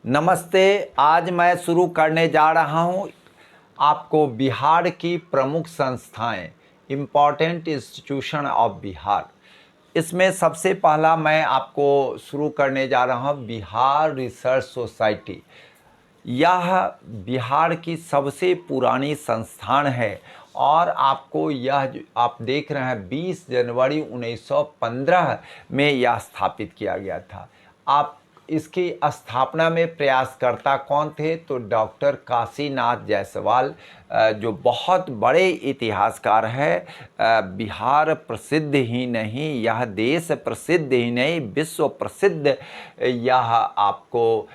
नमस्ते। आज मैं शुरू करने जा रहा हूँ आपको बिहार की प्रमुख संस्थाएं, इम्पॉर्टेंट इंस्टीट्यूशन ऑफ बिहार। इसमें सबसे पहला मैं आपको शुरू करने जा रहा हूँ बिहार रिसर्च सोसाइटी। यह बिहार की सबसे पुरानी संस्थान है और आपको यह आप देख रहे हैं 20 जनवरी 1915 में यह स्थापित किया गया था। आप इसकी स्थापना में प्रयासकर्ता कौन थे? तो डॉक्टर काशीनाथ जायसवाल, जो बहुत बड़े इतिहासकार हैं। बिहार प्रसिद्ध ही नहीं, यह देश प्रसिद्ध ही नहीं, विश्व प्रसिद्ध यह आपको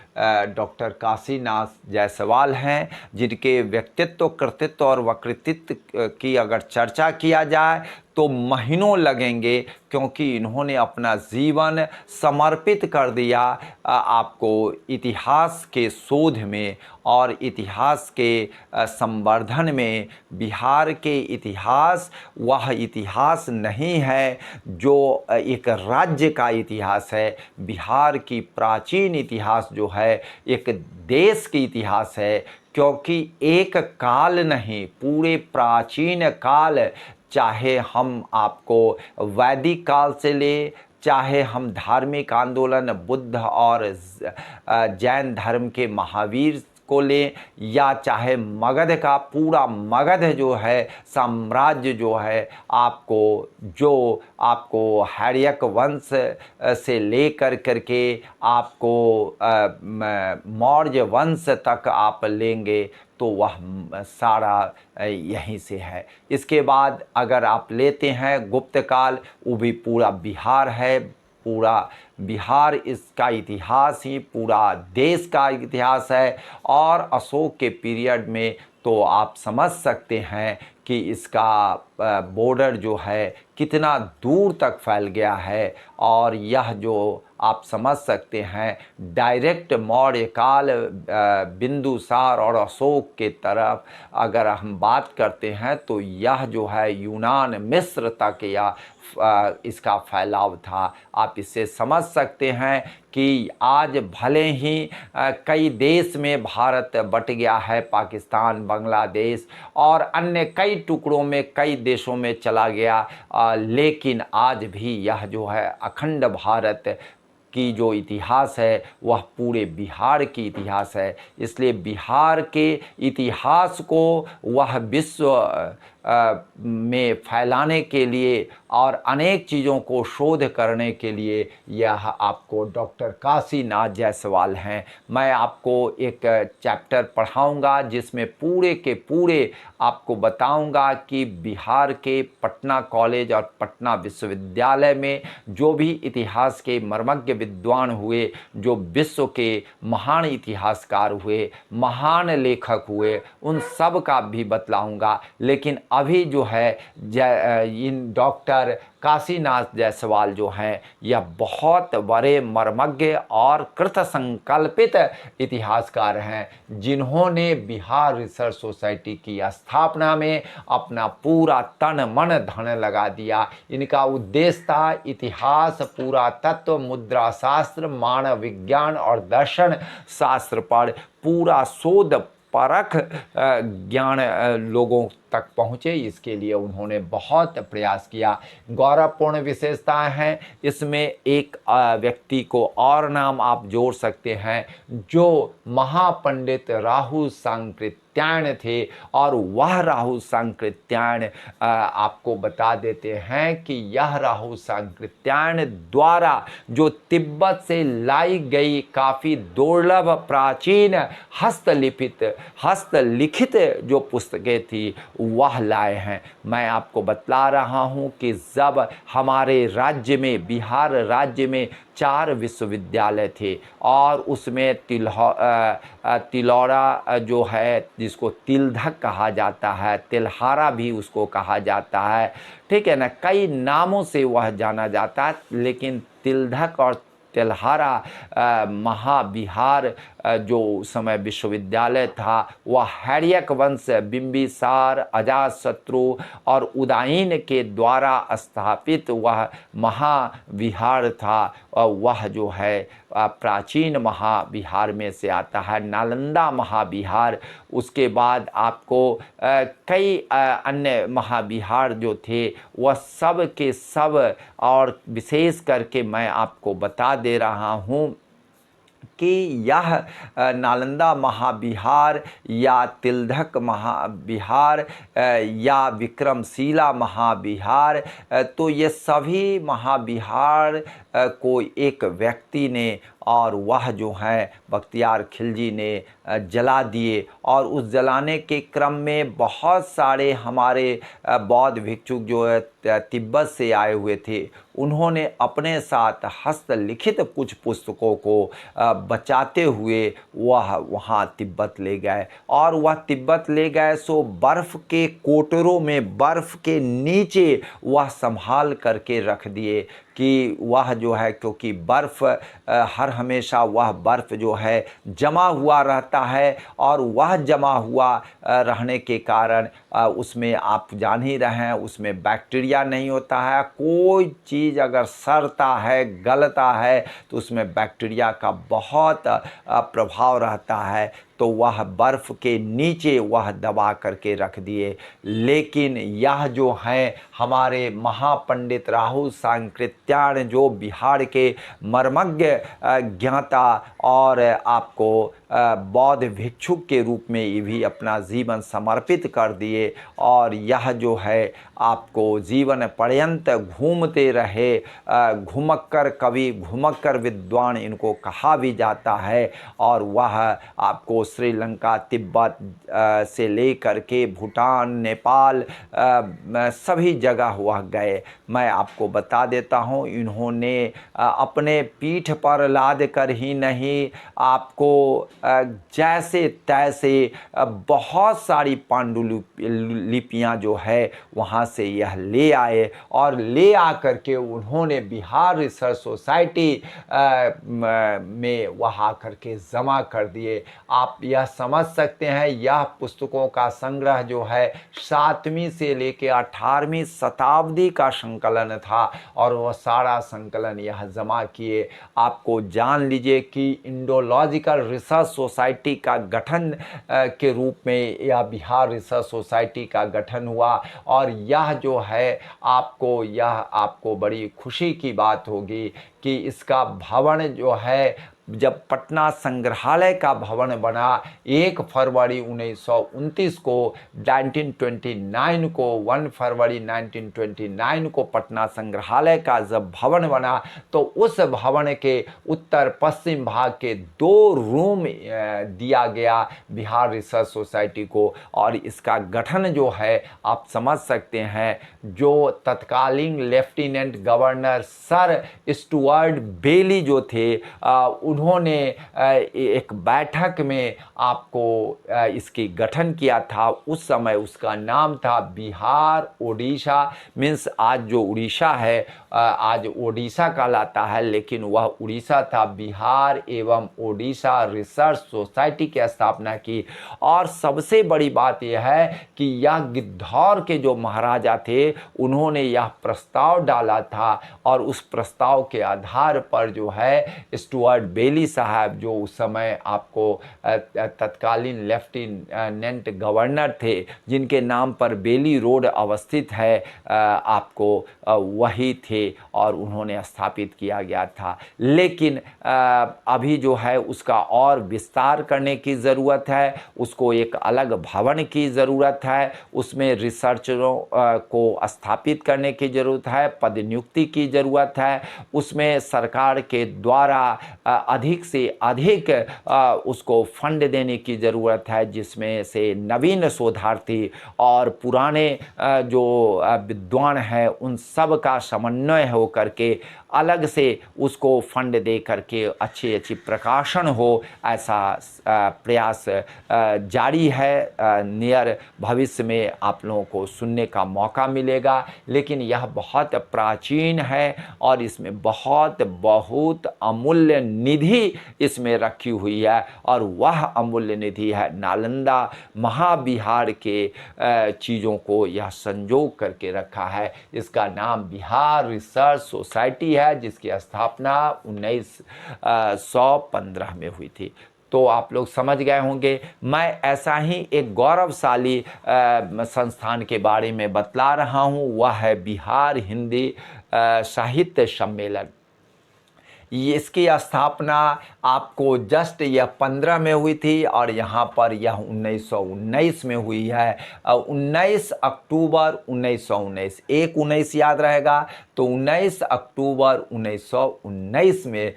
डॉक्टर काशीनाथ जायसवाल हैं, जिनके व्यक्तित्व, कृतित्व और वकृतित्व की अगर चर्चा किया जाए तो महीनों लगेंगे, क्योंकि इन्होंने अपना जीवन समर्पित कर दिया आपको इतिहास के शोध में और इतिहास के संवर्धन में। बिहार के इतिहास वह इतिहास नहीं है जो एक राज्य का इतिहास है। बिहार की प्राचीन इतिहास जो है एक देश की इतिहास है, क्योंकि एक काल नहीं, पूरे प्राचीन काल, चाहे हम आपको वैदिक काल से ले, चाहे हम धार्मिक आंदोलन बुद्ध और जैन धर्म के महावीर को लें, या चाहे मगध का पूरा मगध जो है साम्राज्य जो है आपको हैर्यक वंश से लेकर करके आपको मौर्य वंश तक आप लेंगे तो वह सारा यहीं से है। इसके बाद अगर आप लेते हैं गुप्त काल, वो भी पूरा बिहार है। पूरा बिहार इसका इतिहास ही पूरा देश का इतिहास है। और अशोक के पीरियड में तो आप समझ सकते हैं कि इसका बॉर्डर जो है कितना दूर तक फैल गया है। और यह जो आप समझ सकते हैं डायरेक्ट मौर्य काल, बिंदुसार और अशोक के तरफ अगर हम बात करते हैं तो यह जो है यूनान मिस्र तक या इसका फैलाव था। आप इससे समझ सकते हैं कि आज भले ही कई देश में भारत बट गया है, पाकिस्तान, बांग्लादेश और अन्य कई टुकड़ों में कई देशों में चला गया, लेकिन आज भी यह जो है अखंड भारत की जो इतिहास है वह पूरे बिहार की इतिहास है। इसलिए बिहार के इतिहास को वह विश्व में फैलाने के लिए और अनेक चीज़ों को शोध करने के लिए यह आपको डॉक्टर काशीनाथ जायसवाल हैं। मैं आपको एक चैप्टर पढ़ाऊंगा जिसमें पूरे के पूरे आपको बताऊंगा कि बिहार के पटना कॉलेज और पटना विश्वविद्यालय में जो भी इतिहास के मर्मज्ञ विद्वान हुए, जो विश्व के महान इतिहासकार हुए, महान लेखक हुए, उन सब का भी बतलाऊंगा। लेकिन अभी जो है इन डॉक्टर काशीनाथ जायसवाल जो हैं यह बहुत बड़े मर्मज्ञ और कृत संकल्पित इतिहासकार हैं, जिन्होंने बिहार रिसर्च सोसाइटी की स्थापना में अपना पूरा तन मन धन लगा दिया। इनका उद्देश्य था इतिहास, पुरातत्व, मुद्रा शास्त्र, मानव विज्ञान और दर्शन शास्त्र पर पूरा शोध परख ज्ञान लोगों तक पहुँचे। इसके लिए उन्होंने बहुत प्रयास किया। गौरवपूर्ण विशेषताएं हैं इसमें। एक व्यक्ति को और नाम आप जोड़ सकते हैं जो महापंडित राहु सांकृत्यायन थे, और वह राहु सांकृत्यायन आपको बता देते हैं कि यह राहु सांकृत्यायन द्वारा जो तिब्बत से लाई गई काफ़ी दुर्लभ प्राचीन हस्तलिखित जो पुस्तकें थी वह लाए हैं। मैं आपको बतला रहा हूं कि जब हमारे राज्य में, बिहार राज्य में 4 विश्वविद्यालय थे और उसमें तिलौरा जो है जिसको तिलधक कहा जाता है, तिलहारा भी उसको कहा जाता है, ठीक है ना, कई नामों से वह जाना जाता है, लेकिन तिलधक और तेल्हारा महाविहार जो उस समय विश्वविद्यालय था, वह हैर्यक वंश बिंबिसार, अजातशत्रु और उदायन के द्वारा स्थापित वह महाविहार था। वह जो है प्राचीन महाविहार में से आता है, नालंदा महाविहार। उसके बाद आपको कई अन्य महाविहार जो थे वह सब के सब, और विशेष करके मैं आपको बता दे रहा हूँ कि यह नालंदा महाविहार या तिलधक महाविहार या विक्रमशिला महाविहार, तो ये सभी महाविहार को एक व्यक्ति ने, और वह जो है बख्तियार खिलजी ने जला दिए। और उस जलाने के क्रम में बहुत सारे हमारे बौद्ध भिक्षुक जो है तिब्बत से आए हुए थे, उन्होंने अपने साथ हस्तलिखित कुछ पुस्तकों को बचाते हुए वह वहाँ तिब्बत ले गए। और वह तिब्बत ले गए सो बर्फ़ के कोटरों में, बर्फ़ के नीचे वह संभाल करके रख दिए कि वह जो है, क्योंकि बर्फ़ हर हमेशा वह बर्फ़ जो है जमा हुआ रहता है, और वह जमा हुआ रहने के कारण उसमें आप जान ही रहे हैं उसमें बैक्टीरिया नहीं होता है। कोई चीज़ अगर सड़ता है, गलता है, तो उसमें बैक्टीरिया का बहुत प्रभाव रहता है। तो वह बर्फ़ के नीचे वह दबा करके रख दिए। लेकिन यह जो हैं हमारे महापंडित राहुल सांकृत्यायन, जो बिहार के मर्मज्ञ ज्ञाता और आपको बौद्ध भिक्षुक के रूप में ये भी अपना जीवन समर्पित कर दिए, और यह जो है आपको जीवन पर्यंत घूमते रहे। घुमक्कर कवि, घुमक्कर विद्वान इनको कहा भी जाता है। और वह आपको श्रीलंका, तिब्बत से लेकर के भूटान, नेपाल सभी जगह वह गए। मैं आपको बता देता हूँ, इन्होंने अपने पीठ पर लाद कर ही नहीं, आपको जैसे तैसे बहुत सारी पांडुलिपियाँ जो है वहाँ से यह ले आए, और ले आकर के उन्होंने बिहार रिसर्च सोसाइटी में वह आकर के जमा कर दिए। आप यह समझ सकते हैं, यह पुस्तकों का संग्रह जो है 7वीं से लेकर 18वीं शताब्दी का संकलन था, और वह सारा संकलन यह जमा किए। आपको जान लीजिए कि इंडोलॉजिकल रिसर्च सोसाइटी का गठन के रूप में यह बिहार रिसर्च सोसाइटी का गठन हुआ। और यह जो है आपको बड़ी खुशी की बात होगी कि इसका भवन जो है, जब पटना संग्रहालय का भवन बना 1 फरवरी 1929 को, 1929 को 1 फरवरी 1929 को पटना संग्रहालय का जब भवन बना, तो उस भवन के उत्तर पश्चिम भाग के 2 रूम दिया गया बिहार रिसर्च सोसाइटी को। और इसका गठन जो है आप समझ सकते हैं, जो तत्कालीन लेफ्टिनेंट गवर्नर सर स्टुअर्ट बेली जो थे, उन्होंने एक बैठक में आपको इसकी गठन किया था। उस समय उसका नाम था बिहार ओडिशा, मीन्स आज जो उड़ीसा है आज ओडिशा कहलाता है, लेकिन वह उड़ीसा था। बिहार एवं ओडिशा रिसर्च सोसाइटी की स्थापना की। और सबसे बड़ी बात यह है कि यह गिद्धौर के जो महाराजा थे, उन्होंने यह प्रस्ताव डाला था, और उस प्रस्ताव के आधार पर जो है स्टुअर्ट बेली साहब, जो उस समय आपको तत्कालीन लेफ्टिनेंट गवर्नर थे, जिनके नाम पर बेली रोड अवस्थित है, आपको वही थे, और उन्होंने स्थापित किया गया था। लेकिन अभी जो है उसका और विस्तार करने की ज़रूरत है, उसको एक अलग भवन की ज़रूरत है, उसमें रिसर्चरों को स्थापित करने की ज़रूरत है, पद नियुक्ति की ज़रूरत है, उसमें सरकार के द्वारा अधिक से अधिक उसको फंड देने की ज़रूरत है, जिसमें से नवीन शोधार्थी और पुराने जो विद्वान हैं उन सब का समन्वय हो करके अलग से उसको फंड दे करके अच्छी अच्छी प्रकाशन हो, ऐसा प्रयास जारी है। नियर भविष्य में आप लोगों को सुनने का मौका मिलेगा। लेकिन यह बहुत प्राचीन है और इसमें बहुत अमूल्य निधि इसमें रखी हुई है, और वह अमूल्य निधि है नालंदा महाविहार के चीज़ों को यह संजोग करके रखा है। इसका नाम बिहार रिसर्च सोसाइटी है, जिसकी स्थापना 1915 में हुई थी। तो आप लोग समझ गए होंगे। मैं ऐसा ही एक गौरवशाली संस्थान के बारे में बतला रहा हूँ, वह है बिहार हिंदी साहित्य सम्मेलन। इसकी स्थापना आपको जस्ट यह 15 में हुई थी और यहाँ पर यह 1919 में हुई है। 19 अक्टूबर 1919, 19 याद रहेगा, तो 19 अक्टूबर 1919 में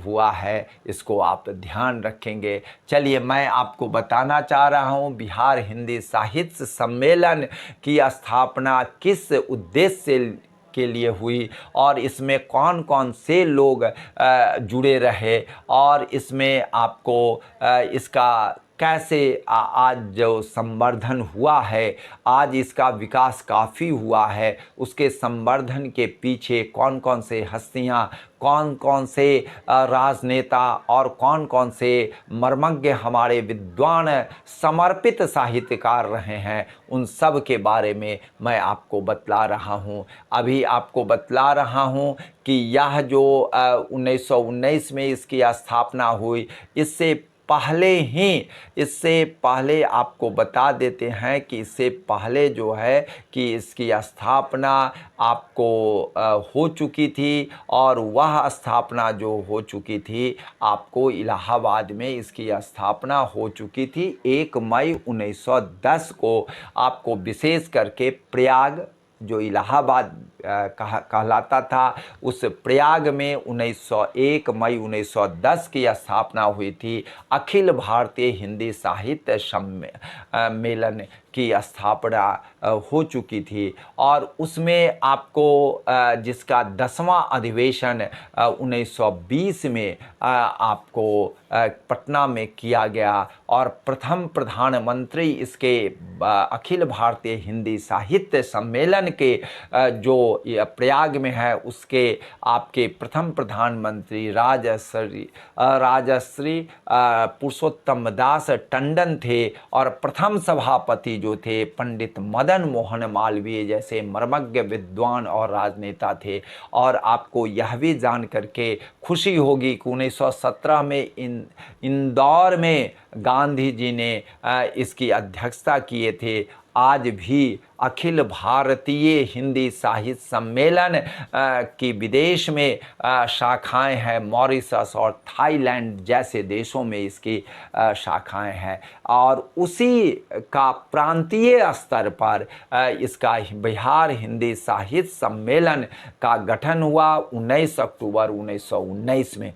हुआ है। इसको आप ध्यान रखेंगे। चलिए, मैं आपको बताना चाह रहा हूँ बिहार हिंदी साहित्य सम्मेलन की स्थापना किस उद्देश्य से के लिए हुई और इसमें कौन कौन से लोग जुड़े रहे, और इसमें आपको इसका कैसे आज जो संवर्धन हुआ है, आज इसका विकास काफ़ी हुआ है, उसके संवर्धन के पीछे कौन कौन से हस्तियां, कौन कौन से राजनेता और कौन कौन से मर्मज्ञ हमारे विद्वान समर्पित साहित्यकार रहे हैं, उन सब के बारे में मैं आपको बतला रहा हूं। अभी आपको बतला रहा हूं कि यह जो 1919 में इसकी स्थापना हुई, इससे पहले आपको बता देते हैं कि इससे पहले जो है कि इसकी स्थापना आपको हो चुकी थी, और वह स्थापना जो हो चुकी थी आपको इलाहाबाद में इसकी स्थापना हो चुकी थी 1 मई 1910 को। आपको विशेष करके प्रयाग जो इलाहाबाद कहलाता था, उस प्रयाग में 1901 मई 1910 की स्थापना हुई थी। अखिल भारतीय हिंदी साहित्य सम्मेलन की स्थापना हो चुकी थी, और उसमें आपको जिसका 10वां अधिवेशन 1920 में आपको पटना में किया गया, और प्रथम प्रधानमंत्री इसके अखिल भारतीय हिंदी साहित्य सम्मेलन के जो प्रयाग में है, उसके आपके प्रथम प्रधानमंत्री राजश्री पुरुषोत्तम दास टंडन थे, और प्रथम सभापति जो थे पंडित मदन मोहन मालवीय जैसे मर्मज्ञ विद्वान और राजनेता थे। और आपको यह भी जान करके खुशी होगी कि 1917 में इंदौर में गांधी जी ने इसकी अध्यक्षता किए थे। आज भी अखिल भारतीय हिंदी साहित्य सम्मेलन की विदेश में शाखाएं हैं, मॉरिशस और थाईलैंड जैसे देशों में इसकी शाखाएं हैं, और उसी का प्रांतीय स्तर पर इसका बिहार हिंदी साहित्य सम्मेलन का गठन हुआ 19 अक्टूबर 1919 में।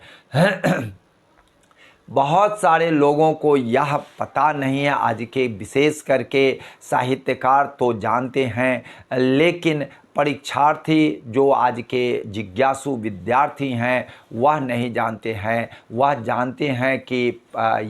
बहुत सारे लोगों को यह पता नहीं है, आज के विशेष करके साहित्यकार तो जानते हैं, लेकिन परीक्षार्थी जो आज के जिज्ञासु विद्यार्थी हैं वह नहीं जानते हैं। वह जानते हैं कि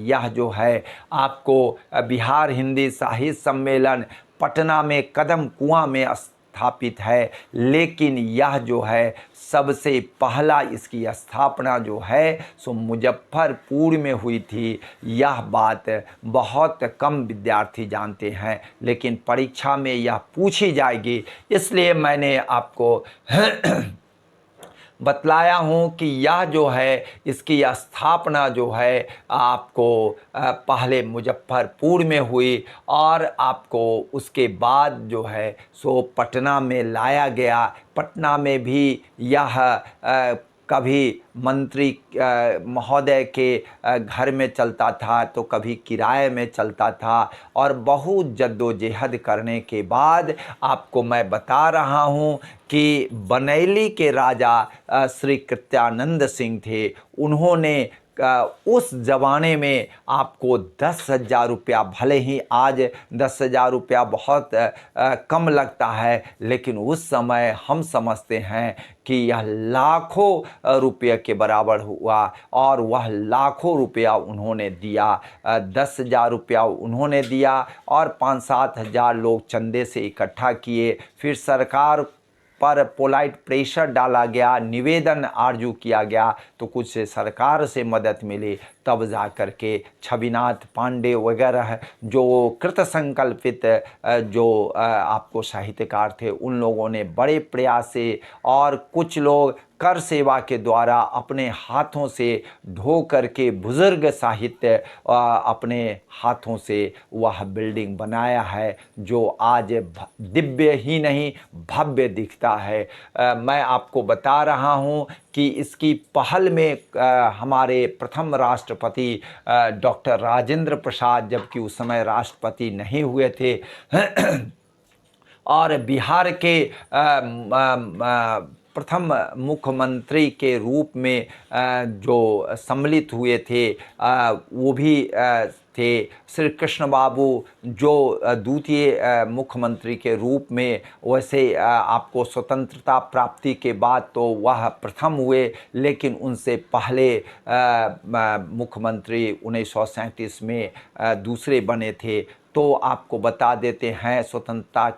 यह जो है आपको बिहार हिंदी साहित्य सम्मेलन पटना में कदम कुआं में स्थापित है, लेकिन यह जो है सबसे पहला इसकी स्थापना जो है सो मुजफ्फरपुर में हुई थी। यह बात बहुत कम विद्यार्थी जानते हैं, लेकिन परीक्षा में यह पूछी जाएगी, इसलिए मैंने आपको बतलाया हूँ कि यह जो है इसकी स्थापना जो है आपको पहले मुजफ्फरपुर में हुई, और आपको उसके बाद जो है सो पटना में लाया गया। पटना में भी यह कभी मंत्री महोदय के घर में चलता था तो कभी किराए में चलता था, और बहुत जद्दोजहद करने के बाद आपको मैं बता रहा हूँ कि बनैली के राजा श्री कृत्यानंद सिंह थे। उन्होंने उस ज़माने में आपको 10,000 रुपया, भले ही आज 10,000 रुपया बहुत कम लगता है, लेकिन उस समय हम समझते हैं कि यह लाखों रुपये के बराबर हुआ, और वह लाखों रुपया उन्होंने दिया। 10,000 रुपया उन्होंने दिया और 5-7 हज़ार लोग चंदे से इकट्ठा किए। फिर सरकार पर पोलाइट प्रेशर डाला गया, निवेदन आरजू किया गया, तो कुछ सरकार से मदद मिली, तब जा कर के छविनाथ पांडे वगैरह जो कृत संकल्पित जो आपको साहित्यकार थे, उन लोगों ने बड़े प्रयास से, और कुछ लोग कर सेवा के द्वारा अपने हाथों से ढो करके बुजुर्ग साहित्य अपने हाथों से वह बिल्डिंग बनाया है, जो आज दिव्य ही नहीं भव्य दिखता है। मैं आपको बता रहा हूँ कि इसकी पहल में हमारे प्रथम राष्ट्रपति डॉक्टर राजेंद्र प्रसाद, जबकि उस समय राष्ट्रपति नहीं हुए थे, और बिहार के प्रथम मुख्यमंत्री के रूप में जो सम्मिलित हुए थे, वो भी थे श्री कृष्ण बाबू, जो द्वितीय मुख्यमंत्री के रूप में। वैसे आपको स्वतंत्रता प्राप्ति के बाद तो वह प्रथम हुए, लेकिन उनसे पहले मुख्यमंत्री 1937 में दूसरे बने थे। तो आपको बता देते हैं, स्वतंत्रता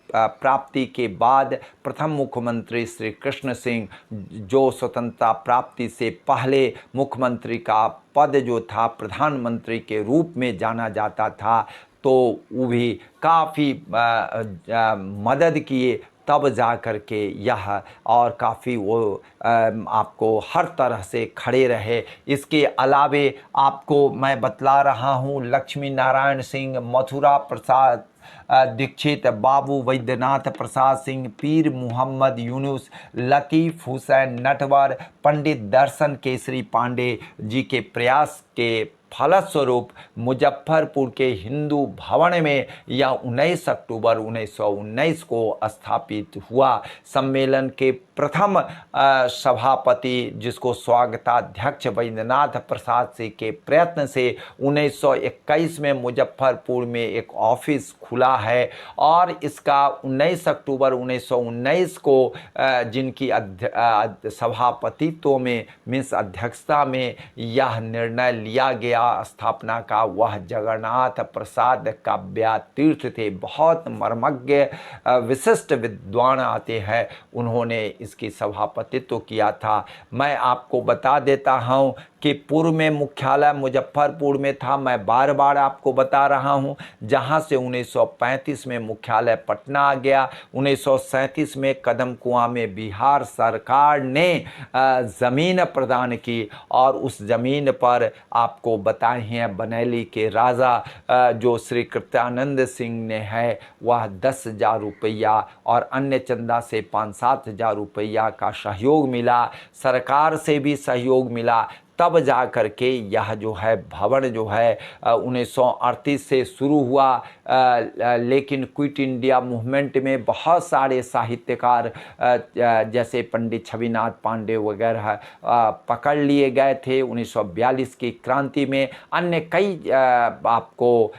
प्राप्ति के बाद प्रथम मुख्यमंत्री श्री कृष्ण सिंह, जो स्वतंत्रता प्राप्ति से पहले मुख्यमंत्री का पद जो था प्रधानमंत्री के रूप में जाना जाता था, तो वो भी काफ़ी मदद किए, तब जा कर के यह, और काफ़ी वो आपको हर तरह से खड़े रहे। इसके अलावे आपको मैं बतला रहा हूँ, लक्ष्मी नारायण सिंह, मथुरा प्रसाद दीक्षित, बाबू वैद्यनाथ प्रसाद सिंह, पीर मोहम्मद यूनुस, लतीफ़ हुसैन नटवर, पंडित दर्शन केसरी पांडे जी के प्रयास के फलस्वरूप मुजफ्फरपुर के हिंदू भवन में यह 19 अक्टूबर 1919 को स्थापित हुआ। सम्मेलन के प्रथम सभापति, जिसको स्वागताध्यक्ष वैद्यनाथ प्रसाद सिंह के प्रयत्न से 1921 में मुजफ्फरपुर में एक ऑफिस खुला है, और इसका 19 अक्टूबर 1919 को जिनकी सभापतित्व में मीन्स अध्यक्षता में यह निर्णय लिया गया स्थापना का, वह जगन्नाथ प्रसाद काव्यातीर्थ थे। बहुत मर्मज्ञ विशिष्ट विद्वान आते हैं, उन्होंने इसकी सभापतित्व किया था। मैं आपको बता देता हूँ कि पूर्व में मुख्यालय मुजफ्फरपुर में था, मैं बार बार आपको बता रहा हूँ, जहाँ से 1935 में मुख्यालय पटना आ गया। 1937 में कदम कुआं में बिहार सरकार ने ज़मीन प्रदान की, और उस ज़मीन पर आपको बताए हैं बनैली के राजा जो श्री कृत्यानंद सिंह ने है, वह 10,000 रुपया और अन्य चंदा से 5-7 हज़ार रुपया का सहयोग मिला, सरकार से भी सहयोग मिला, तब जा कर के यह जो है भवन जो है 1938 से शुरू हुआ। लेकिन क्विट इंडिया मूवमेंट में बहुत सारे साहित्यकार जैसे पंडित छविनाथ पांडे वगैरह पकड़ लिए गए थे। 1942 की क्रांति में अन्य कई आपको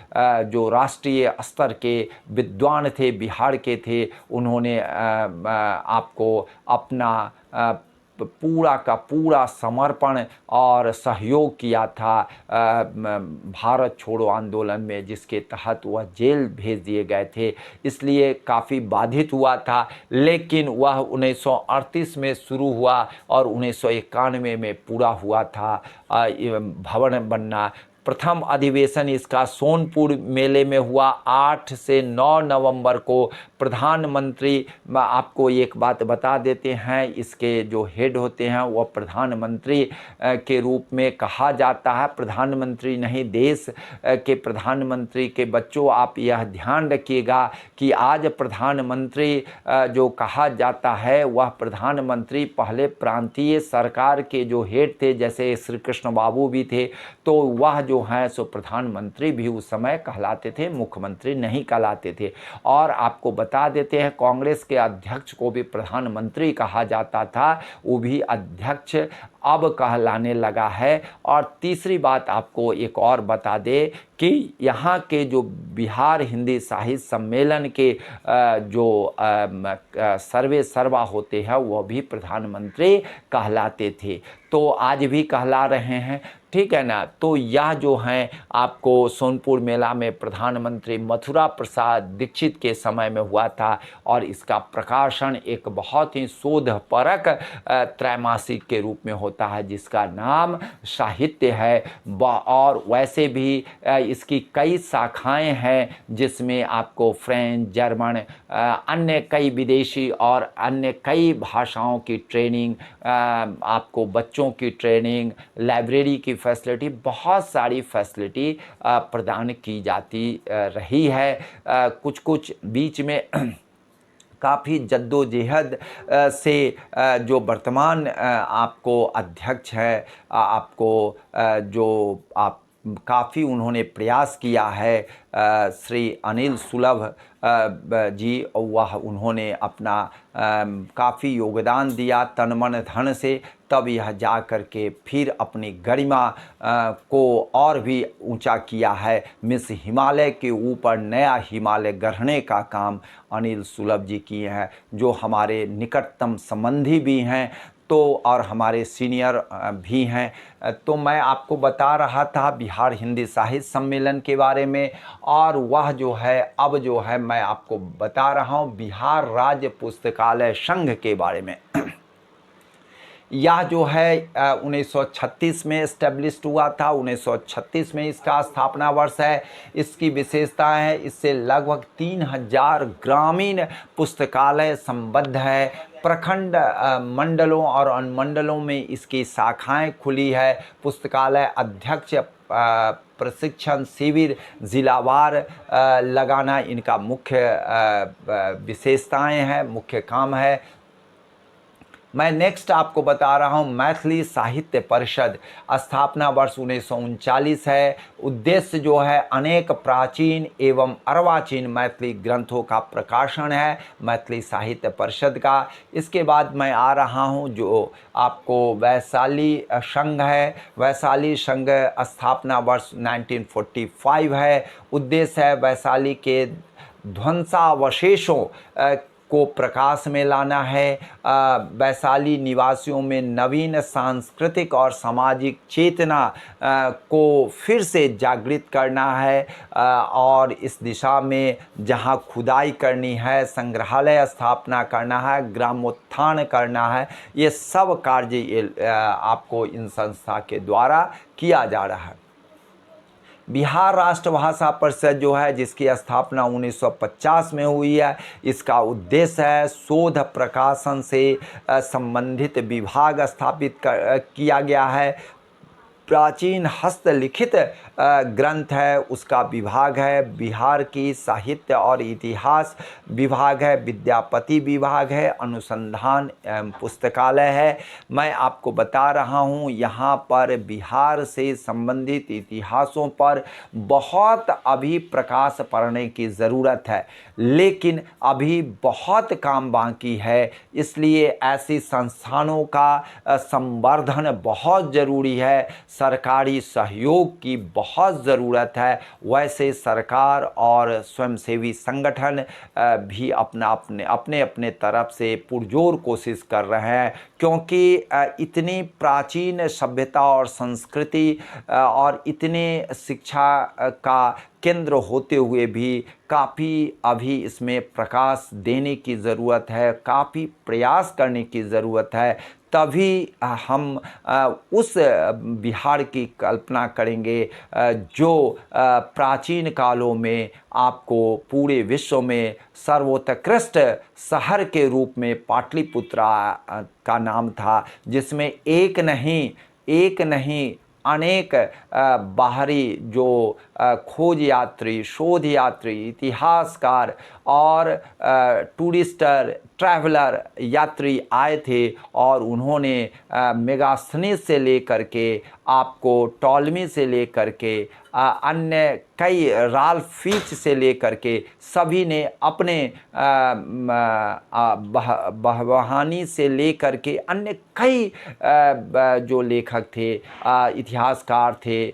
जो राष्ट्रीय स्तर के विद्वान थे, बिहार के थे, उन्होंने आपको अपना पूरा का पूरा समर्पण और सहयोग किया था भारत छोड़ो आंदोलन में, जिसके तहत वह जेल भेज दिए गए थे, इसलिए काफ़ी बाधित हुआ था। लेकिन वह 1938 में शुरू हुआ और 1991 में पूरा हुआ था भवन बनना। प्रथम अधिवेशन इसका सोनपुर मेले में हुआ 8 से 9 नवंबर को। प्रधानमंत्री, आपको एक बात बता देते हैं, इसके जो हेड होते हैं वह प्रधानमंत्री के रूप में कहा जाता है। प्रधानमंत्री नहीं, देश के प्रधानमंत्री के बच्चों, आप यह ध्यान रखिएगा कि आज प्रधानमंत्री जो कहा जाता है वह प्रधानमंत्री पहले प्रांतीय सरकार के जो हेड थे, जैसे श्री कृष्ण बाबू भी थे, तो वह जो है सो प्रधानमंत्री भी उस समय कहलाते थे, मुख्यमंत्री नहीं कहलाते थे। और आपको बता देते हैं कांग्रेस के अध्यक्ष को भी प्रधानमंत्री कहा जाता था, वो भी अध्यक्ष अब कहलाने लगा है। और तीसरी बात आपको एक और बता दे कि यहाँ के जो बिहार हिंदी साहित्य सम्मेलन के जो सर्वे सर्वा होते हैं वह भी प्रधानमंत्री कहलाते थे, तो आज भी कहला रहे हैं, ठीक है ना। तो यह जो है आपको सोनपुर मेला में प्रधानमंत्री मथुरा प्रसाद दीक्षित के समय में हुआ था, और इसका प्रकाशन एक बहुत ही शोधपरक त्रैमासिक के रूप में होता है जिसका नाम साहित्य है। और वैसे भी इसकी कई शाखाएं हैं जिसमें आपको फ्रेंच, जर्मन, अन्य कई विदेशी और अन्य कई भाषाओं की ट्रेनिंग, आपको बच्चों की ट्रेनिंग, लाइब्रेरी की फैसिलिटी, बहुत सारी फैसिलिटी प्रदान की जाती रही है। कुछ कुछ बीच में काफ़ी जद्दोजहद से जो वर्तमान आपको अध्यक्ष है, आपको जो आप काफ़ी उन्होंने प्रयास किया है, श्री अनिल सुलभ जी, वह उन्होंने अपना काफ़ी योगदान दिया तन मन धन से, तब यह जा कर के फिर अपनी गरिमा को और भी ऊंचा किया है। मिस हिमालय के ऊपर नया हिमालय गढ़ने का काम अनिल सुलभ जी किए हैं, जो हमारे निकटतम संबंधी भी हैं, तो और हमारे सीनियर भी हैं। तो मैं आपको बता रहा था बिहार हिंदी साहित्य सम्मेलन के बारे में, और वह जो है अब जो है मैं आपको बता रहा हूँ बिहार राज्य पुस्तकालय संघ के बारे में। यह जो है 1936 में इस्टेब्लिश्ड हुआ था, 1936 में इसका स्थापना वर्ष है। इसकी विशेषता है, इससे लगभग 3000 ग्रामीण पुस्तकालय संबद्ध है। प्रखंड मंडलों और अनुमंडलों में इसकी शाखाएं खुली है। पुस्तकालय अध्यक्ष प्रशिक्षण शिविर जिलावार लगाना इनका मुख्य विशेषताएं हैं, मुख्य काम है। मैं नेक्स्ट आपको बता रहा हूँ मैथिली साहित्य परिषद, स्थापना वर्ष 1939 है। उद्देश्य जो है अनेक प्राचीन एवं अर्वाचीन मैथिली ग्रंथों का प्रकाशन है मैथिली साहित्य परिषद का। इसके बाद मैं आ रहा हूँ जो आपको वैशाली संघ है। वैशाली संघ स्थापना वर्ष 1945 है। उद्देश्य है वैशाली के ध्वंसावशेषों को प्रकाश में लाना है, वैशाली निवासियों में नवीन सांस्कृतिक और सामाजिक चेतना को फिर से जागृत करना है, और इस दिशा में जहां खुदाई करनी है, संग्रहालय स्थापना करना है, ग्रामोत्थान करना है, ये सब कार्य आपको इन संस्था के द्वारा किया जा रहा है। बिहार राष्ट्रभाषा परिषद जो है जिसकी स्थापना 1950 में हुई है, इसका उद्देश्य है शोध प्रकाशन से संबंधित विभाग स्थापित किया गया है। प्राचीन हस्तलिखित ग्रंथ है उसका विभाग है। बिहार की साहित्य और इतिहास विभाग है, विद्यापति विभाग है, अनुसंधान पुस्तकालय है। मैं आपको बता रहा हूँ यहाँ पर बिहार से संबंधित इतिहासों पर बहुत अभी प्रकाश पड़ने की ज़रूरत है, लेकिन अभी बहुत काम बाकी है। इसलिए ऐसी संस्थानों का संवर्धन बहुत ज़रूरी है, सरकारी सहयोग की बहुत ज़रूरत है। वैसे सरकार और स्वयंसेवी संगठन भी अपने तरफ से पुरजोर कोशिश कर रहे हैं, क्योंकि इतनी प्राचीन सभ्यता और संस्कृति और इतने शिक्षा का केंद्र होते हुए भी काफ़ी अभी इसमें प्रकाश देने की ज़रूरत है, काफ़ी प्रयास करने की ज़रूरत है, तभी हम उस बिहार की कल्पना करेंगे जो प्राचीन कालों में आपको पूरे विश्व में सर्वोत्कृष्ट शहर के रूप में पाटलिपुत्रा का नाम था, जिसमें एक नहीं अनेक बाहरी जो खोज यात्री, शोध यात्री, इतिहासकार और टूरिस्टर, ट्रैवलर यात्री आए थे और उन्होंने मेगास्थनीज से लेकर के आपको टॉलमी से लेकर के अन्य कई राल्फ फिच से लेकर के सभी ने अपने बहवानी से लेकर के अन्य कई जो लेखक थे, इतिहासकार थे,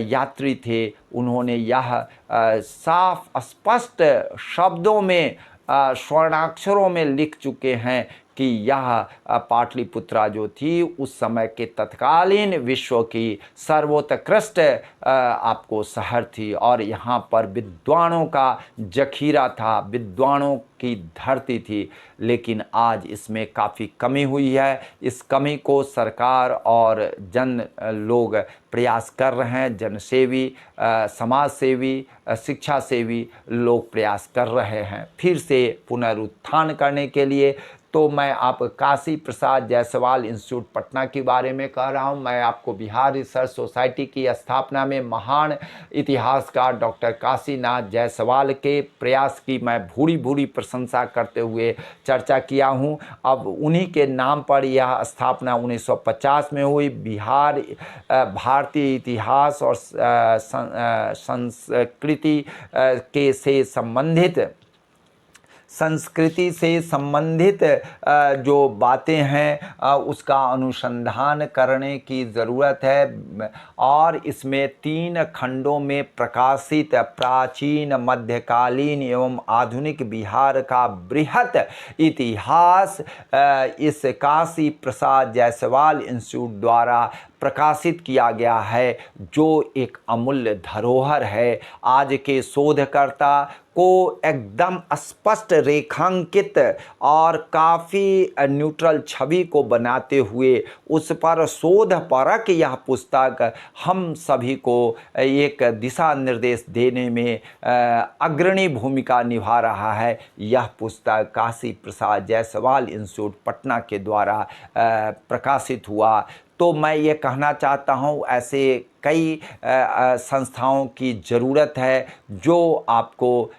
यात्री थे, उन्होंने यह साफ स्पष्ट शब्दों में स्वर्णाक्षरों में लिख चुके हैं कि यह पाटलिपुत्रा जो थी उस समय के तत्कालीन विश्व की सर्वोत्कृष्ट आपको शहर थी और यहाँ पर विद्वानों का जखीरा था, विद्वानों की धरती थी। लेकिन आज इसमें काफ़ी कमी हुई है। इस कमी को सरकार और जन लोग प्रयास कर रहे हैं, जनसेवी, समाज सेवी, शिक्षा सेवी लोग प्रयास कर रहे हैं फिर से पुनरुत्थान करने के लिए। तो मैं आप काशी प्रसाद जायसवाल इंस्टीट्यूट पटना के बारे में कह रहा हूं। मैं आपको बिहार रिसर्च सोसाइटी की स्थापना में महान इतिहासकार डॉक्टर काशीनाथ जायसवाल के प्रयास की मैं भूरी भूरी प्रशंसा करते हुए चर्चा किया हूं। अब उन्हीं के नाम पर यह स्थापना 1950 में हुई। बिहार भारतीय इतिहास और संस्कृति से संबंधित जो बातें हैं उसका अनुसंधान करने की ज़रूरत है और इसमें 3 खंडों में प्रकाशित प्राचीन, मध्यकालीन एवं आधुनिक बिहार का बृहत इतिहास इस काशी प्रसाद जायसवाल इंस्टीट्यूट द्वारा प्रकाशित किया गया है, जो एक अमूल्य धरोहर है। आज के शोधकर्ता को एकदम स्पष्ट रेखांकित और काफ़ी न्यूट्रल छवि को बनाते हुए उस पर शोधपरक यह पुस्तक हम सभी को एक दिशा निर्देश देने में अग्रणी भूमिका निभा रहा है। यह पुस्तक काशी प्रसाद जायसवाल इंस्टीट्यूट पटना के द्वारा प्रकाशित हुआ। तो मैं ये कहना चाहता हूँ ऐसे कई संस्थाओं की ज़रूरत है जो आपको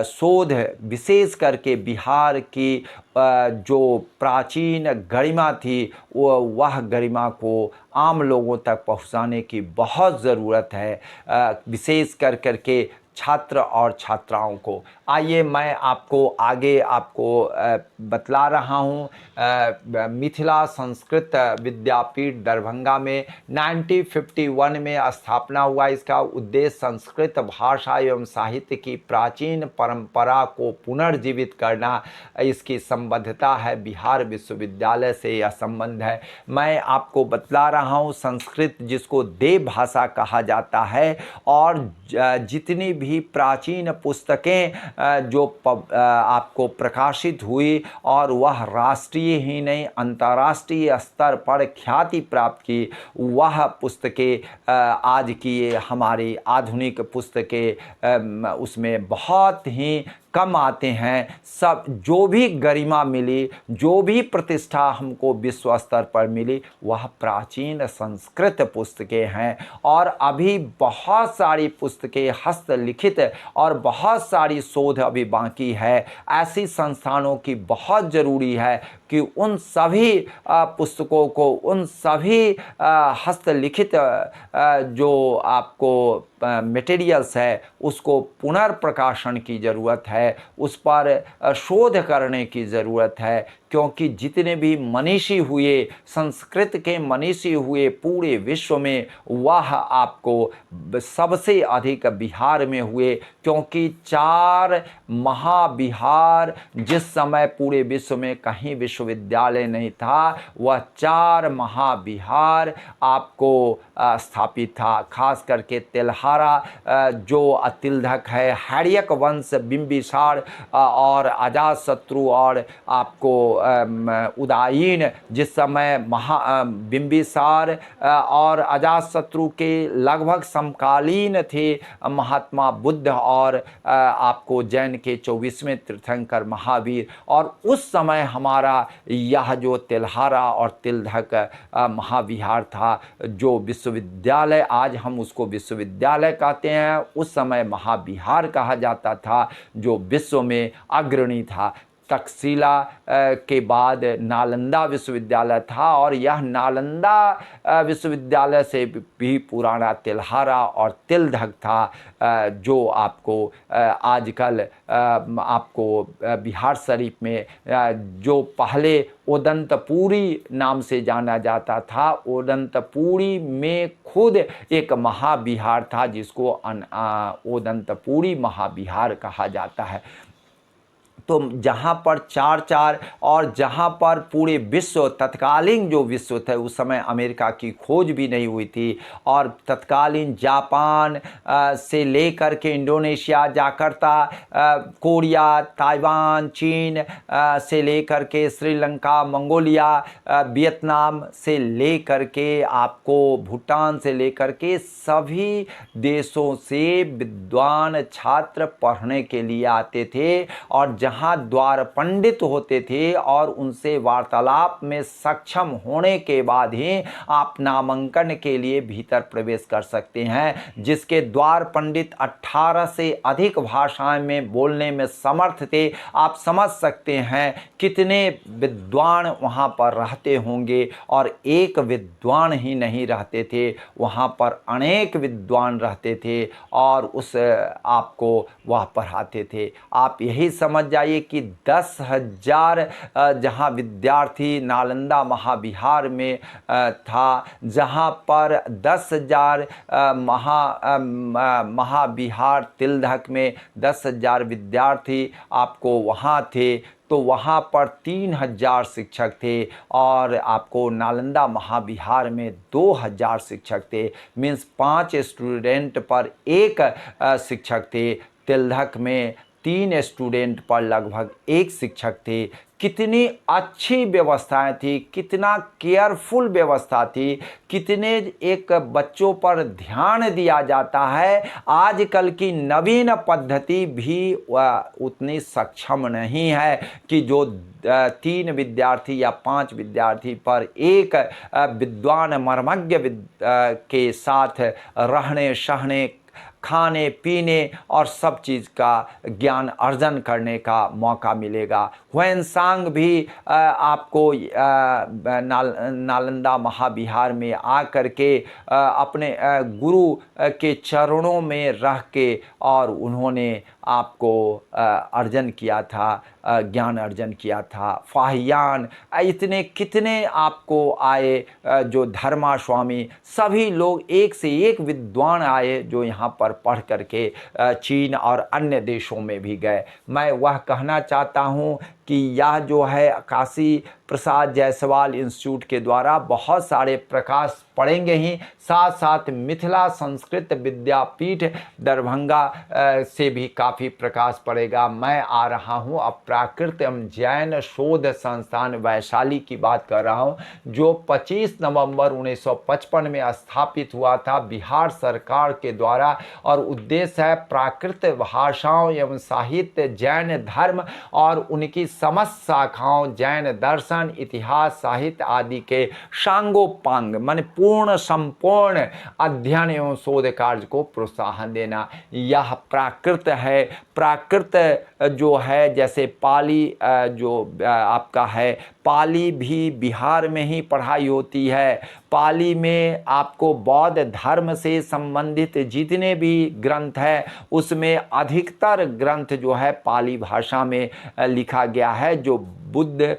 शोध, विशेष करके बिहार की जो प्राचीन गरिमा थी वह गरिमा को आम लोगों तक पहुंचाने की बहुत ज़रूरत है, विशेष करके छात्र और छात्राओं को। आइए मैं आपको आगे बतला रहा हूँ। मिथिला संस्कृत विद्यापीठ दरभंगा में 1951 में स्थापना हुआ। इसका उद्देश्य संस्कृत भाषा एवं साहित्य की प्राचीन परंपरा को पुनर्जीवित करना, इसकी संबद्धता है बिहार विश्वविद्यालय से, यह संबंध है। मैं आपको बतला रहा हूँ संस्कृत जिसको देव भाषा कहा जाता है और जितनी भी प्राचीन पुस्तकें जो आपको प्रकाशित हुई और वह राष्ट्रीय ही नहीं अंतर्राष्ट्रीय स्तर पर ख्याति प्राप्त की, वह पुस्तकें आज की हमारी आधुनिक पुस्तकें उसमें बहुत ही कम आते हैं। सब जो भी गरिमा मिली, जो भी प्रतिष्ठा हमको विश्व स्तर पर मिली, वह प्राचीन संस्कृत पुस्तकें हैं। और अभी बहुत सारी पुस्तकें हस्तलिखित और बहुत सारी शोध अभी बाकी है। ऐसी संस्थानों की बहुत ज़रूरी है कि उन सभी पुस्तकों को, उन सभी हस्तलिखित जो आपको मटेरियल्स है उसको पुनर्प्रकाशन की ज़रूरत है, उस पर शोध करने की ज़रूरत है। क्योंकि जितने भी मनीषी हुए, संस्कृत के मनीषी हुए पूरे विश्व में, वह आपको सबसे अधिक बिहार में हुए। क्योंकि 4 महाविहार जिस समय पूरे विश्व में कहीं विश्वविद्यालय नहीं था, वह 4 महाविहार आपको स्थापित था। खास करके तेल्हारा जो अतिलधक है, हैड्यक वंश, बिंबिसार और अजातशत्रु और आपको उदायीन जिस समय बिंबिसार और अजातशत्रु के लगभग समकालीन थे महात्मा बुद्ध और आपको जैन के 24वें तीर्थंकर महावीर, और उस समय हमारा यह जो तिलहारा और तिलधक महाविहार था, जो विश्वविद्यालय आज हम उसको विश्वविद्यालय कहते हैं, उस समय महाविहार कहा जाता था, जो विश्व में अग्रणी था। तक्षशिला के बाद नालंदा विश्वविद्यालय था, और यह नालंदा विश्वविद्यालय से भी पुराना तिलहारा और तिलधक था, जो आपको आजकल आपको बिहार शरीफ में जो पहले ओदंतपुरी नाम से जाना जाता था, ओदंतपुरी में खुद एक महाविहार था जिसको ओदंतपुरी महाविहार कहा जाता है। तो जहाँ पर चार और जहाँ पर पूरे विश्व, तत्कालीन जो विश्व थे, उस समय अमेरिका की खोज भी नहीं हुई थी, और तत्कालीन जापान से लेकर के इंडोनेशिया, जाकर्ता, कोरिया, ताइवान, चीन से लेकर के श्रीलंका, मंगोलिया, वियतनाम से लेकर के आपको भूटान से लेकर के सभी देशों से विद्वान छात्र पढ़ने के लिए आते थे, और जहाँ द्वार पंडित होते थे और उनसे वार्तालाप में सक्षम होने के बाद ही आप नामांकन के लिए भीतर प्रवेश कर सकते हैं। जिसके द्वार पंडित 18 से अधिक भाषाएं में बोलने में समर्थ थे, आप समझ सकते हैं कितने विद्वान वहां पर रहते होंगे। और एक विद्वान ही नहीं रहते थे, वहां पर अनेक विद्वान रहते थे और उस आपको वह पढ़ाते थे। आप यही समझ जाइए कि 10,000 जहाँ विद्यार्थी नालंदा महाविहार में था, जहाँ पर 10,000 महाविहार तिलधक में 10,000 विद्यार्थी आपको वहाँ थे, तो वहाँ पर 3,000 शिक्षक थे, और आपको नालंदा महाविहार में 2,000 शिक्षक थे। मीन्स 5 स्टूडेंट पर 1 शिक्षक थे। तिलधक में 3 स्टूडेंट पर लगभग 1 शिक्षक थे। कितनी अच्छी व्यवस्थाएं थी, कितना केयरफुल व्यवस्था थी, कितने एक बच्चों पर ध्यान दिया जाता है। आजकल की नवीन पद्धति भी उतनी सक्षम नहीं है कि जो 3 विद्यार्थी या 5 विद्यार्थी पर 1 विद्वान मर्मज्ञ के साथ रहने सहने, खाने पीने और सब चीज़ का ज्ञान अर्जन करने का मौका मिलेगा। ह्वेनसांग भी आपको नालंदा महाविहार में आकर के अपने गुरु के चरणों में रह के और उन्होंने आपको अर्जन किया था, ज्ञान अर्जन किया था। फाहियान इतने कितने आपको आए, जो धर्मा स्वामी, सभी लोग एक से एक विद्वान आए जो यहाँ पर पढ़ करके चीन और अन्य देशों में भी गए। मैं वह कहना चाहता हूँ कि यह जो है काशी प्रसाद जायसवाल इंस्टीट्यूट के द्वारा बहुत सारे प्रकाश पढ़ेंगे ही, साथ साथ मिथिला संस्कृत विद्यापीठ दरभंगा से भी काफ़ी प्रकाश पड़ेगा। मैं आ रहा हूँ अब प्राकृत एवं जैन शोध संस्थान वैशाली की बात कर रहा हूँ, जो 25 नवंबर 1955 में स्थापित हुआ था बिहार सरकार के द्वारा, और उद्देश्य है प्राकृत भाषाओं एवं साहित्य, जैन धर्म और उनकी समस्त शाखाओं, जैन दर्शन, इतिहास, साहित्य आदि के सांगोपांग मान पूर्ण संपूर्ण अध्ययन एवं शोध कार्य को प्रोत्साहन देना। यह प्राकृत है। प्राकृत जो है, जैसे पाली जो आपका है, पाली भी बिहार में ही पढ़ाई होती है। पाली में आपको बौद्ध धर्म से संबंधित जितने भी ग्रंथ हैं, उसमें अधिकतर ग्रंथ जो है पाली भाषा में लिखा गया है। जो बुद्ध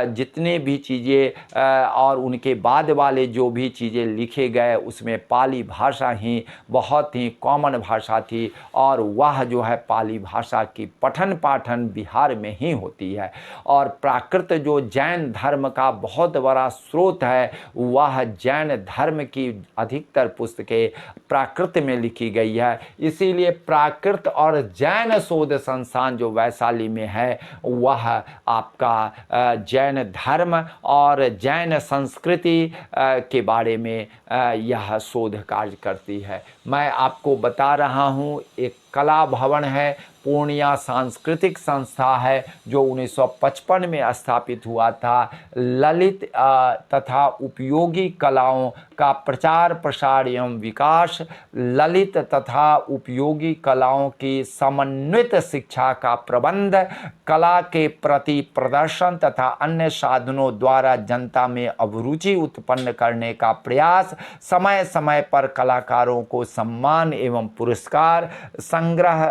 जितने भी चीज़ें और उनके बाद वाले जो भी चीज़ें लिखे गए, उसमें पाली भाषा ही बहुत ही कॉमन भाषा थी, और वह जो है पाली भाषा की पठन पाठन बिहार में ही होती है। और प्राकृत जो जैन धर्म का बहुत बड़ा स्रोत है, वह जैन धर्म की अधिकतर पुस्तकें प्राकृत में लिखी गई है। इसीलिए प्राकृत और जैन शोध संस्थान जो वैशाली में है वह आपका जैन धर्म और जैन संस्कृति के बारे में यह शोध कार्य करती है। मैं आपको बता रहा हूँ, एक कला भवन है, पूर्णिया सांस्कृतिक संस्था है जो 1955 में स्थापित हुआ था। ललित तथा उपयोगी कलाओं का प्रचार प्रसार एवं विकास, ललित तथा उपयोगी कलाओं की समन्वित शिक्षा का प्रबंध, कला के प्रति प्रदर्शन तथा अन्य साधनों द्वारा जनता में अभिरुचि उत्पन्न करने का प्रयास, समय समय पर कलाकारों को सम्मान एवं पुरस्कार, संग्रह,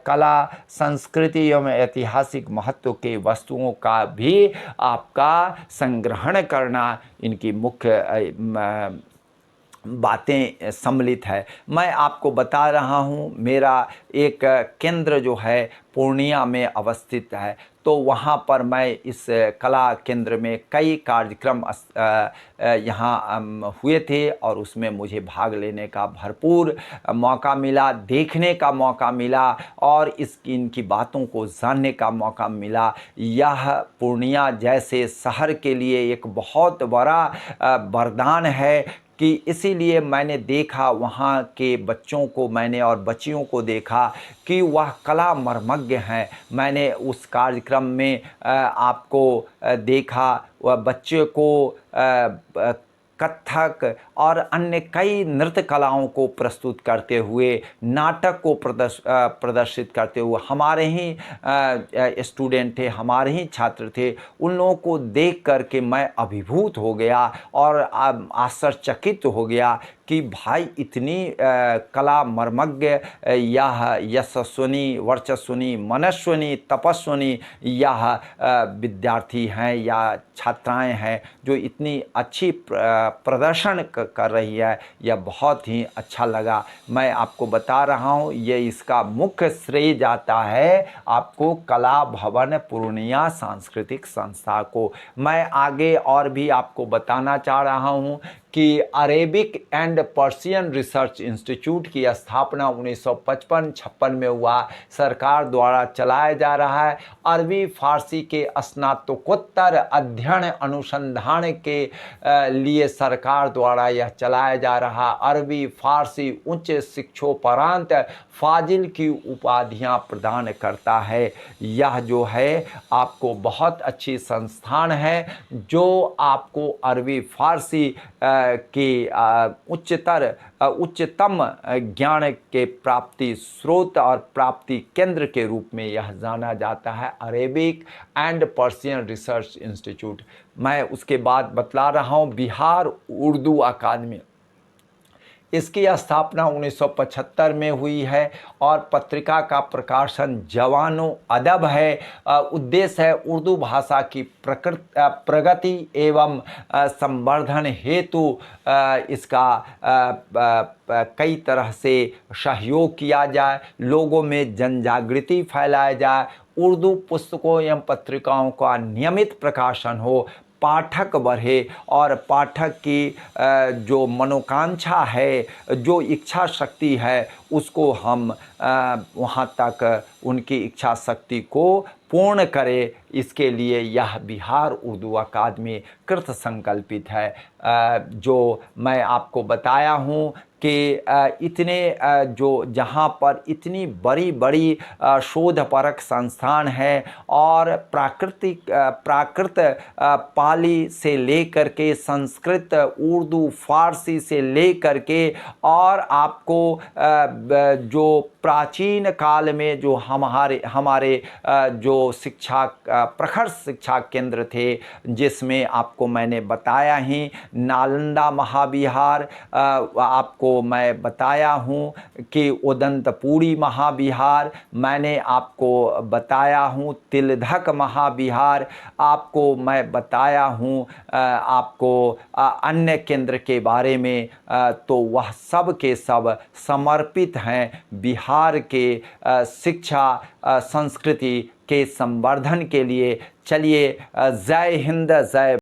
कला संस्कृति एवं ऐतिहासिक महत्व के वस्तुओं का भी आपका संग्रहण करना इनकी मुख्य बातें सम्मिलित है। मैं आपको बता रहा हूँ, मेरा एक केंद्र जो है पूर्णिया में अवस्थित है, तो वहाँ पर मैं इस कला केंद्र में कई कार्यक्रम यहाँ हुए थे और उसमें मुझे भाग लेने का भरपूर मौका मिला, देखने का मौका मिला और इनकी बातों को जानने का मौका मिला। यह पूर्णिया जैसे शहर के लिए एक बहुत बड़ा वरदान है कि इसीलिए मैंने देखा वहाँ के बच्चों को, मैंने और बच्चियों को देखा कि वह कला मर्मज्ञ हैं। मैंने उस कार्यक्रम में आपको देखा, वह बच्चे को कथक और अन्य कई नृत्य कलाओं को प्रस्तुत करते हुए, नाटक को प्रदर्शित करते हुए, हमारे ही स्टूडेंट थे, हमारे ही छात्र थे। उन लोगों को देख कर के मैं अभिभूत हो गया और आश्चर्यचकित हो गया कि भाई इतनी कला मर्मज्ञ यह यशस्विनी, वर्चस्विनी, मनस्विनी, तपस्विनी यह विद्यार्थी हैं या छात्राएं हैं जो इतनी अच्छी प्रदर्शन कर रही है, यह बहुत ही अच्छा लगा। मैं आपको बता रहा हूँ, ये इसका मुख्य श्रेय जाता है आपको कला भवन पूर्णिया सांस्कृतिक संस्था को। मैं आगे और भी आपको बताना चाह रहा हूँ कि Arabic and Persian research institute की स्थापना 1955-56 में हुआ, सरकार द्वारा चलाया जा रहा है। अरबी फारसी के स्नातकोत्तर अध्ययन अनुसंधान के लिए सरकार द्वारा यह चलाया जा रहा। अरबी फारसी उच्च शिक्षोपरांत फाजिल की उपाधियां प्रदान करता है। यह जो है आपको बहुत अच्छी संस्थान है जो आपको अरबी फारसी के उच्चतम ज्ञान के प्राप्ति स्रोत और प्राप्ति केंद्र के रूप में यह जाना जाता है, Arabic and Persian research institute. मैं उसके बाद बतला रहा हूँ बिहार उर्दू अकादमी। इसकी स्थापना 1975 में हुई है और पत्रिका का प्रकाशन जवानो अदब है। उद्देश्य है उर्दू भाषा की प्रगति एवं संवर्धन हेतु इसका कई तरह से सहयोग किया जाए, लोगों में जन जागृति फैलाया जाए, उर्दू पुस्तकों एवं पत्रिकाओं का नियमित प्रकाशन हो, पाठक बढ़े और पाठक की जो मनोकांक्षा है, जो इच्छा शक्ति है, उसको हम वहाँ तक उनकी इच्छा शक्ति को पूर्ण करे। इसके लिए यह बिहार उर्दू अकादमी कृत संकल्पित है। जो मैं आपको बताया हूँ कि इतने जो जहाँ पर इतनी बड़ी बड़ी शोधपरक संस्थान है और प्राकृत पाली से लेकर के संस्कृत, उर्दू, फारसी से लेकर के और आपको जो प्राचीन काल में जो हमारे जो शिक्षा प्रखर शिक्षा केंद्र थे, जिसमें आपको मैंने बताया ही नालंदा महाविहार, आपको मैं बताया हूँ कि उदंतपुरी महाविहार, मैंने आपको बताया हूँ तिलधक महाविहार, आपको मैं बताया हूँ आपको अन्य केंद्र के बारे में, तो वह सब के सब समर्पित हैं बिहार के शिक्षा संस्कृति के संवर्धन के लिए। चलिए, जय हिंद, जय